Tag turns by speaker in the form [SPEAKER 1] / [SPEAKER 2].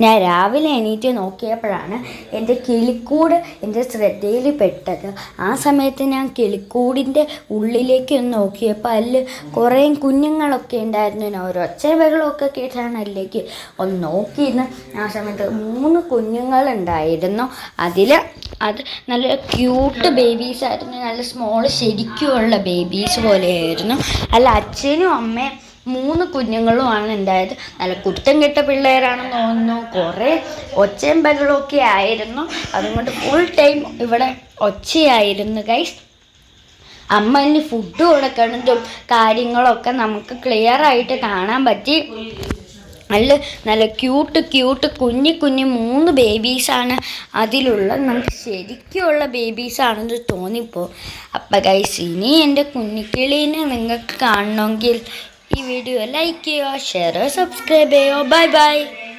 [SPEAKER 1] ഞാൻ രാവിലെ എണീറ്റ് നോക്കിയപ്പോഴാണ് എൻ്റെ കിളിക്കൂട് എൻ്റെ ശ്രദ്ധയിൽ പെട്ടത്. ആ സമയത്ത് ഞാൻ കിളിക്കൂടിൻ്റെ ഉള്ളിലേക്ക് ഒന്ന് നോക്കിയപ്പോൾ അതിൽ കുറേ കുഞ്ഞുങ്ങളൊക്കെ ഉണ്ടായിരുന്നു. ഞാൻ ഒരു ഒച്ച ബഹളമൊക്കെ കേട്ടാണ് അതിലേക്ക് ഒന്ന് നോക്കിയിരുന്നു. ആ സമയത്ത് 3 കുഞ്ഞുങ്ങളുണ്ടായിരുന്നു. അത് നല്ല ക്യൂട്ട് ബേബീസായിരുന്നു. നല്ല സ്മോൾ ശരിക്കുമുള്ള ബേബീസ് പോലെയായിരുന്നു. അല്ല അച്ഛനും അമ്മയും 3 കുഞ്ഞുങ്ങളുമാണ് ഉണ്ടായത്. നല്ല കുരുത്തം കെട്ട പിള്ളേരാണെന്ന് തോന്നുന്നു. കുറേ ഒച്ചയും ബഹളമൊക്കെ ആയിരുന്നു. അതുകൊണ്ട് ഫുൾ ടൈം ഇവിടെ ഒച്ചയായിരുന്നു ഗൈസ്. അമ്മന് ഫുഡ് കൊടുക്കുന്നതും കാര്യങ്ങളൊക്കെ നമുക്ക് ക്ലിയർ ആയിട്ട് കാണാൻ പറ്റി. നല്ല ക്യൂട്ട് കുഞ്ഞു 3 ബേബീസാണ് അതിലുള്ള. നമുക്ക് ശരിക്കുമുള്ള ബേബീസാണെന്ന് തോന്നിപ്പോൾ. അപ്പം ഗൈസ്, ഇനി എൻ്റെ കുഞ്ഞിക്കിളീനെ നിങ്ങൾക്ക് കാണണമെങ്കിൽ ഈ വീഡിയോ ലൈക്ക് ചെയ്യുക, ഷെയർ ചെയ്യുക, സബ്സ്ക്രൈബ് ചെയ്യുക. ബൈ.